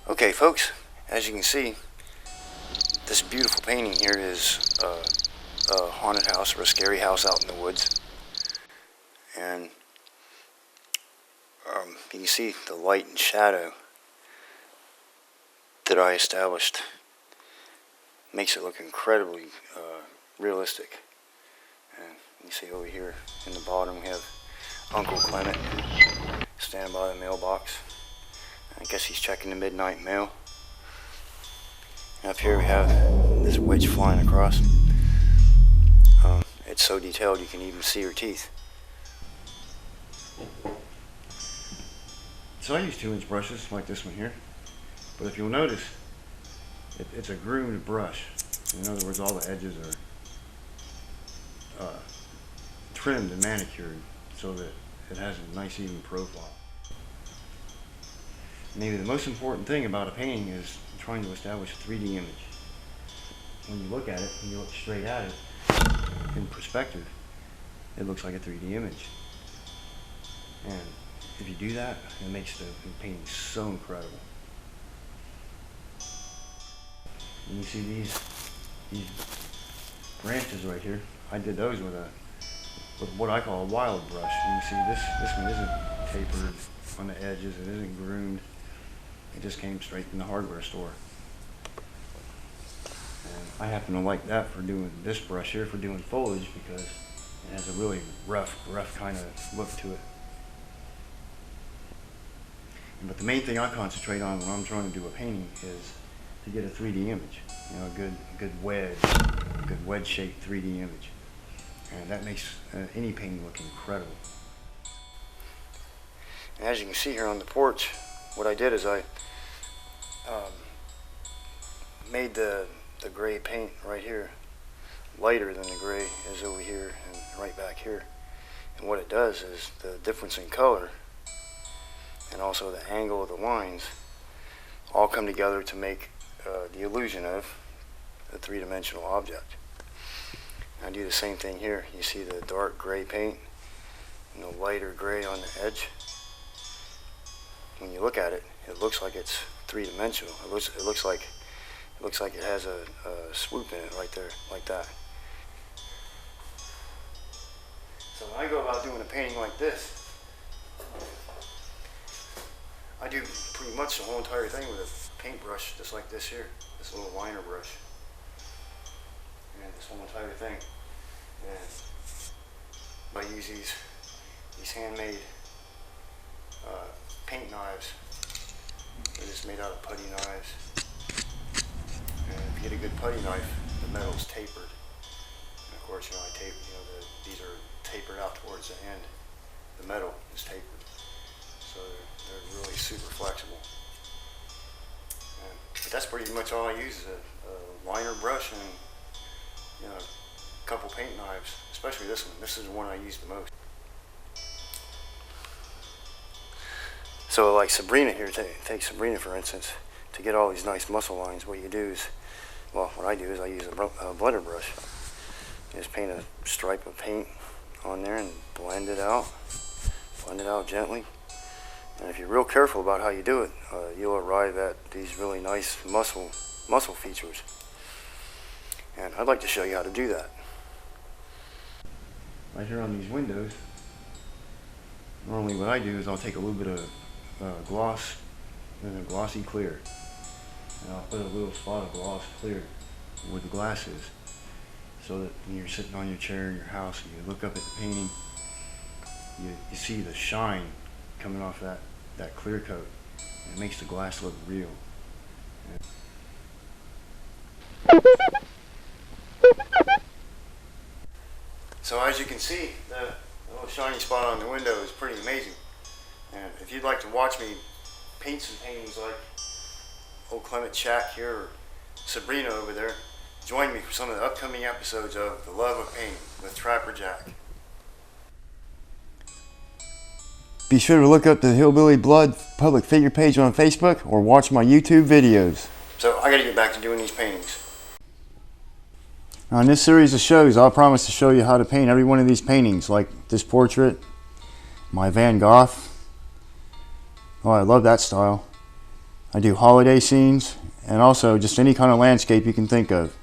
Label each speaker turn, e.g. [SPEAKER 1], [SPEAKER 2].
[SPEAKER 1] Okay folks, as you can see, this beautiful painting here is a haunted house or a scary house out in the woods. And you can see the light and shadow that I established makes it look incredibly realistic. And you see over here in the bottom we have Uncle Clement standing by the mailbox. I guess he's checking the midnight mail. And up here we have this witch flying across. It's so detailed you can even see her teeth. So I use 2-inch brushes like this one here. But if you'll notice, it's a groomed brush. In other words, all the edges are trimmed and manicured so that it has a nice even profile. Maybe the most important thing about a painting is trying to establish a 3D image. When you look at it, when you look straight at it, in perspective, it looks like a 3D image. And if you do that, it makes the painting so incredible. And you see these branches right here. I did those with what I call a wild brush. And you see this one isn't tapered on the edges, it isn't groomed. It just came straight from the hardware store. And I happen to like that for doing this brush here, for doing foliage, because it has a really rough kind of look to it. But the main thing I concentrate on when I'm trying to do a painting is to get a 3D image. You know, a good wedge-shaped 3D image. And that makes any painting look incredible. And as you can see here on the porch, what I did is I made the gray paint right here lighter than the gray is over here and right back here. And what it does is the difference in color and also the angle of the lines all come together to make the illusion of a three-dimensional object. And I do the same thing here. You see the dark gray paint and the lighter gray on the edge. When you look at it, it looks like it's three-dimensional. It looks like it has a swoop in it right there, like that. So when I go about doing a painting like this, I do pretty much the whole entire thing with a paintbrush, just like this here, this little liner brush, and this whole entire thing. And I use these handmade paint knives. They're just made out of putty knives. And if you get a good putty knife, the metal's tapered. And of course, these are tapered out towards the end. The metal is tapered. So they're really super flexible. But that's pretty much all I use is a liner brush and a couple paint knives, especially this one. This is the one I use the most. So like Sabrina here, take Sabrina for instance, to get all these nice muscle lines, what I do is I use a blender brush. Just paint a stripe of paint on there and blend it out gently. And if you're real careful about how you do it, you'll arrive at these really nice muscle features. And I'd like to show you how to do that. Right here on these windows, normally what I do is I'll take a little bit of gloss and a glossy clear. And I'll put a little spot of gloss clear where the glass is, so that when you're sitting on your chair in your house and you look up at the painting, you see the shine coming off that clear coat. And it makes the glass look real. So as you can see, the little shiny spot on the window is pretty amazing. And if you'd like to watch me paint some paintings like old Clement Shack here or Sabrina over there, join me for some of the upcoming episodes of The Love of Painting with Trapper Jack. Be sure to look up the Hillbilly Blood public figure page on Facebook or watch my YouTube videos. So I gotta get back to doing these paintings. Now in this series of shows, I'll promise to show you how to paint every one of these paintings, like this portrait, my Van Gogh. Oh, I love that style. I do holiday scenes and also just any kind of landscape you can think of.